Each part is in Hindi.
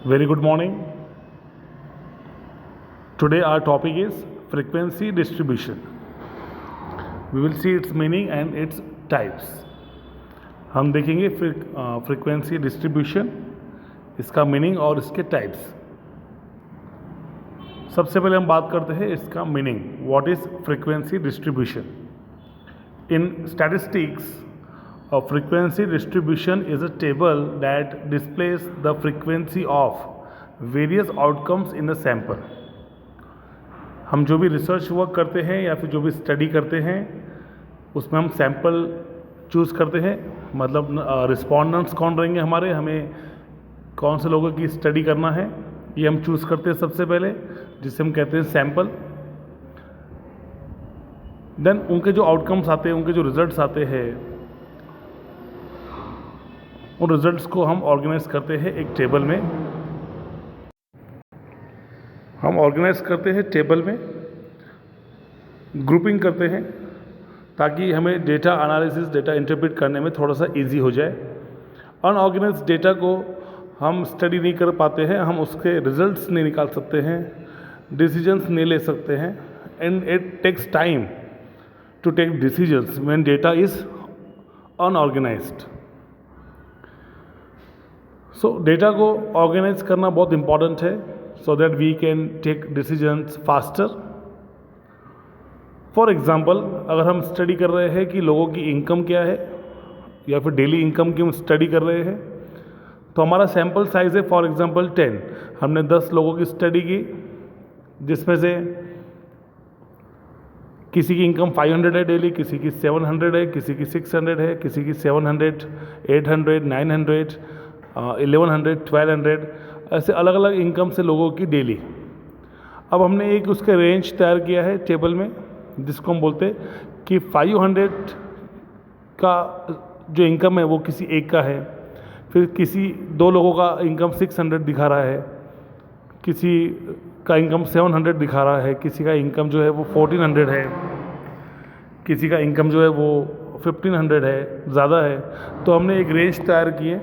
Very good morning. Today our topic is frequency distribution. We will see its meaning and its types. हम देखेंगे फ्रीक्वेंसी डिस्ट्रीब्यूशन, इसका मीनिंग और इसके टाइप्स. सबसे पहले हम बात करते हैं इसका meaning. What is frequency distribution? In statistics, a frequency distribution is a table that displays the frequency of various outcomes in a sample. हम जो भी रिसर्च वर्क करते हैं या फिर जो भी स्टडी करते हैं उसमें हम सैम्पल चूज़ करते हैं. मतलब रिस्पॉन्डेंट्स कौन रहेंगे हमारे, हमें कौन से लोगों की स्टडी करना है ये हम चूज़ करते हैं सबसे पहले, जिसे हम कहते हैं सैम्पल. देन उनके जो आउटकम्स आते हैं, उनके जो रिजल्ट्स आते हैं, उन रिजल्ट्स को हम ऑर्गेनाइज करते हैं एक टेबल में. हम ऑर्गेनाइज करते हैं टेबल में, ग्रुपिंग करते हैं ताकि हमें डेटा एनालिसिस, डेटा इंटरप्रेट करने में थोड़ा सा इजी हो जाए. अनऑर्गेनाइज डेटा को हम स्टडी नहीं कर पाते हैं, हम उसके रिजल्ट्स नहीं निकाल सकते हैं, डिसीजंस नहीं ले सकते हैं. And it takes time to take decisions when data is unorganised. So data को ऑर्गेनाइज करना बहुत इंपॉर्टेंट है so that we can take decisions faster. For example, अगर हम स्टडी कर रहे हैं कि लोगों की इनकम क्या है या फिर डेली इनकम की हम स्टडी कर रहे हैं, तो हमारा सैम्पल साइज़ है फॉर एग्ज़ाम्पल 10. हमने 10 लोगों की स्टडी की जिसमें से किसी की इनकम 500 है डेली, किसी की 700 है, किसी की 600 है, किसी की 700, 800, 900, 1100, 1200, ऐसे अलग अलग इनकम से लोगों की डेली. अब हमने एक उसका रेंज तैयार किया है टेबल में, जिसको हम बोलते हैं कि 500 का जो इनकम है वो किसी एक का है, फिर किसी दो लोगों का इनकम 600 दिखा रहा है, किसी का इनकम 700 दिखा रहा है, किसी का इनकम जो है वो 1400 है, किसी का इनकम जो है वो 1500 है, ज़्यादा है. तो हमने एक रेंज तैयार किए,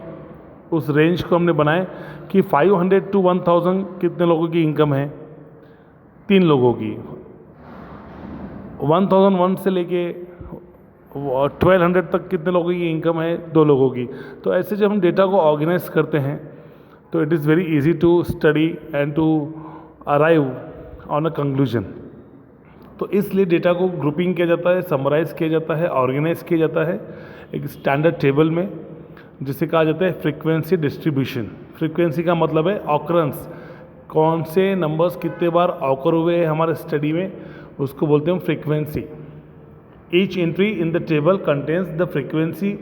उस रेंज को हमने बनाए कि 500 to 1000 कितने लोगों की इनकम है, 3 लोगों की. 1001 से लेके 1200 तक कितने लोगों की इनकम है, 2 लोगों की. तो ऐसे जब हम डेटा को ऑर्गेनाइज करते हैं तो it is very easy to study and to arrive on a conclusion. तो इसलिए डेटा को ग्रुपिंग किया जाता है, समराइज़ किया जाता है, ऑर्गेनाइज किया जाता है एक स्टैंडर्ड टेबल में, जिसे कहा जाता है फ्रीक्वेंसी डिस्ट्रीब्यूशन. फ्रीक्वेंसी का मतलब है ऑकरेंस, कौन से नंबर्स कितने बार ऑकर हुए हैं हमारे स्टडी में, उसको बोलते हैं हम frequency. Each entry in the table contains the frequency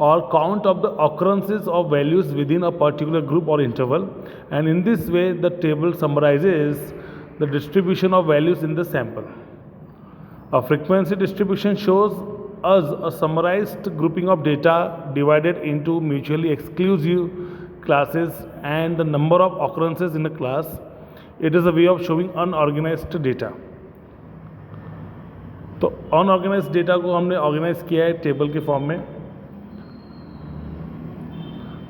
or count of the occurrences of values within a particular group or interval, and in this way the table summarises the distribution of values in the sample. A frequency distribution shows us a summarized grouping of data divided into mutually exclusive classes and the number of occurrences in a class. It is a way of showing unorganized data. तो अनऑर्गेनाइज्ड डेटा को हमने ऑर्गेनाइज किया है टेबल के फॉर्म में.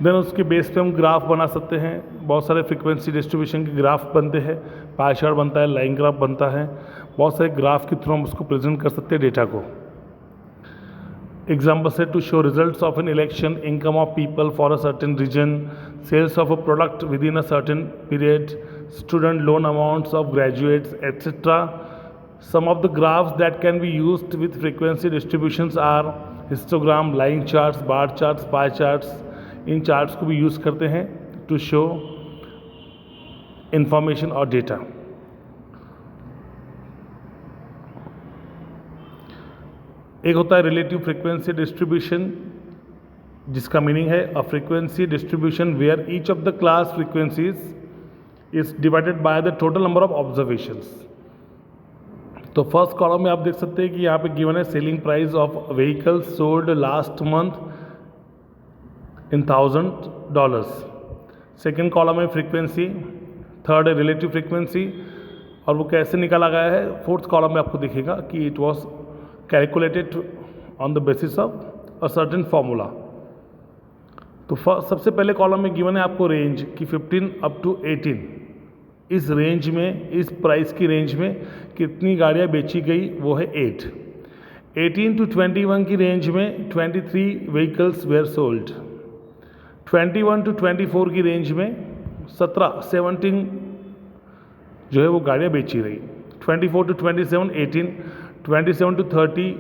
देन उसके बेस पे हम ग्राफ बना सकते हैं. बहुत सारे फ्रीक्वेंसी डिस्ट्रीब्यूशन के ग्राफ बनते हैं, पाई चार्ट बनता है, लाइन ग्राफ बनता है. बहुत सारे ग्राफ के थ्रू हम उसको प्रेजेंट कर सकते हैं डेटा को. Example said to show results of an election, income of people for a certain region, sales of a product within a certain period, student loan amounts of graduates, etc. Some of the graphs that can be used with frequency distributions are histogram, line charts, bar charts, pie charts. In charts को भी यूज़ करते हैं to show information और data. एक होता है रिलेटिव फ्रीक्वेंसी डिस्ट्रीब्यूशन, जिसका मीनिंग है a frequency distribution where each of the class frequencies is divided by the total number of observations. तो फर्स्ट कॉलम में आप देख सकते हैं कि यहाँ पे गिवन है selling price of vehicles sold last month in $1000. Second column है फ्रीक्वेंसी, थर्ड है रिलेटिव फ्रीक्वेंसी, और वो कैसे निकाला गया है फोर्थ कॉलम में आपको दिखेगा कि it was calculated on the basis of a certain formula. तो सबसे पहले कॉलम में गिवन है आपको रेंज कि 15 अप टू 18, इस रेंज में, इस प्राइस की रेंज में कितनी गाड़ियाँ बेची गई, वो है 8। 18 टू 21 की रेंज में 23 व्हीकल्स वेयर सोल्ड। 21 टू 24 की रेंज में 17 जो है वो गाड़ियाँ बेची रही। 24 टू 27 18, 27 टू 30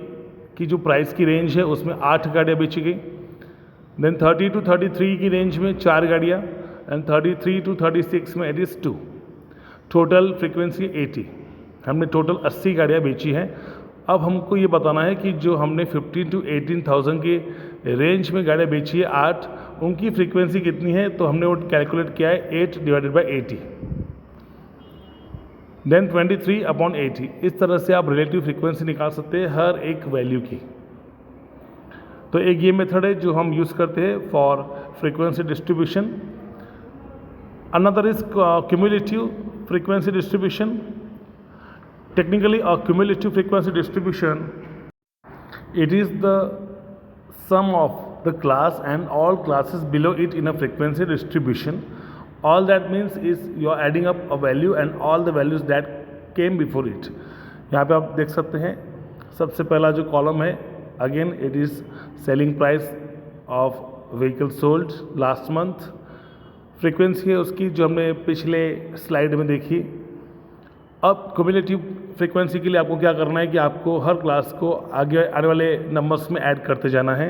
की जो प्राइस की रेंज है उसमें 8 गाड़ियाँ बेची गई। देन 30 टू 33 की रेंज में 4 गाड़ियाँ, एंड 33 टू 36 में इट इज़ 2। टोटल फ्रीक्वेंसी 80, हमने टोटल 80 गाड़ियाँ बेची हैं। अब हमको ये बताना है कि जो हमने 15 टू 18,000 के रेंज में गाड़ियाँ बेची है 8, उनकी फ्रीक्वेंसी कितनी है, तो हमने वो कैलकुलेट किया है 8 डिवाइडेड बाई 80, देन 23 अपॉन 80। इस तरह से आप रिलेटिव फ्रीक्वेंसी निकाल सकते हैं हर एक वैल्यू की। तो एक ये मेथड है जो हम यूज़ करते हैं for frequency distribution. Another is cumulative frequency distribution. Technically, a cumulative frequency distribution, it is the sum of the class and all classes below it in a frequency distribution. All that means is you are adding up a value and all the values that came before it. यहाँ पे आप देख सकते हैं सबसे पहला जो कॉलम है, again it is selling price of vehicle sold last month. Frequency है उसकी जो हमने पिछले स्लाइड में देखी। अब क्यूमुलेटिव फ्रीक्वेंसी के लिए आपको क्या करना है कि आपको हर क्लास को आगे आने वाले नंबर्स में ऐड करते जाना है,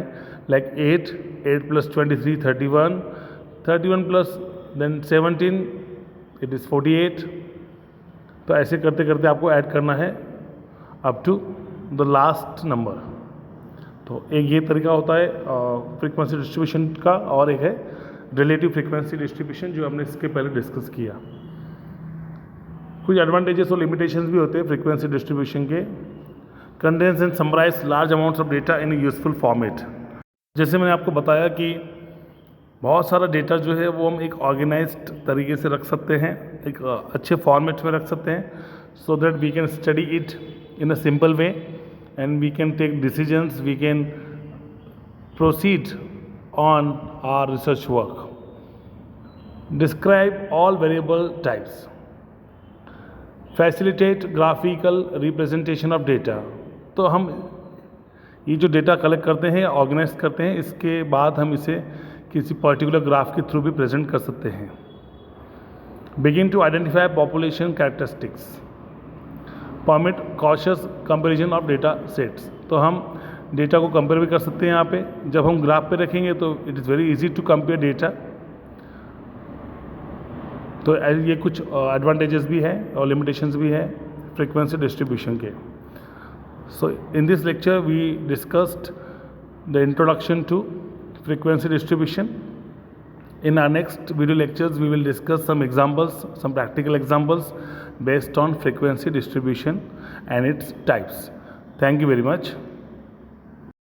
like 8 plus 23 31, 31 plus then 17 it is 48। तो ऐसे करते करते आपको ऐड करना है up to the last number. तो एक ये तरीका होता है फ्रीक्वेंसी डिस्ट्रीब्यूशन का, और एक है रिलेटिव फ्रीक्वेंसी डिस्ट्रीब्यूशन जो हमने इसके पहले डिस्कस किया। कुछ एडवांटेजेस और लिमिटेशंस भी होते हैं फ्रीक्वेंसी डिस्ट्रीब्यूशन के। Condense and summarise large amounts of data in useful format. जैसे मैंने आपको बताया कि बहुत सारा डेटा जो है वो हम एक ऑर्गेनाइज्ड तरीके से रख सकते हैं, एक अच्छे फॉर्मेट में रख सकते हैं, so that we can study it in a simple way and we can take decisions, we can proceed on our research work. Describe all variable types. Facilitate graphical representation of data. तो हम ये जो डेटा कलेक्ट करते हैं, ऑर्गेनाइज करते हैं, इसके बाद हम इसे किसी पर्टिकुलर ग्राफ के थ्रू भी प्रेजेंट कर सकते हैं। Begin to identify population characteristics. Permit cautious comparison of data sets. तो हम डेटा को कंपेयर भी कर सकते हैं। यहाँ पे जब हम ग्राफ पे रखेंगे तो it is very easy to compare data. तो ये कुछ एडवांटेजेस भी है और लिमिटेशंस भी है फ्रीक्वेंसी डिस्ट्रीब्यूशन के। So in this lecture we discussed the introduction to frequency distribution. In our next video lectures we will discuss some examples, some practical examples based on frequency distribution and its types. Thank you very much.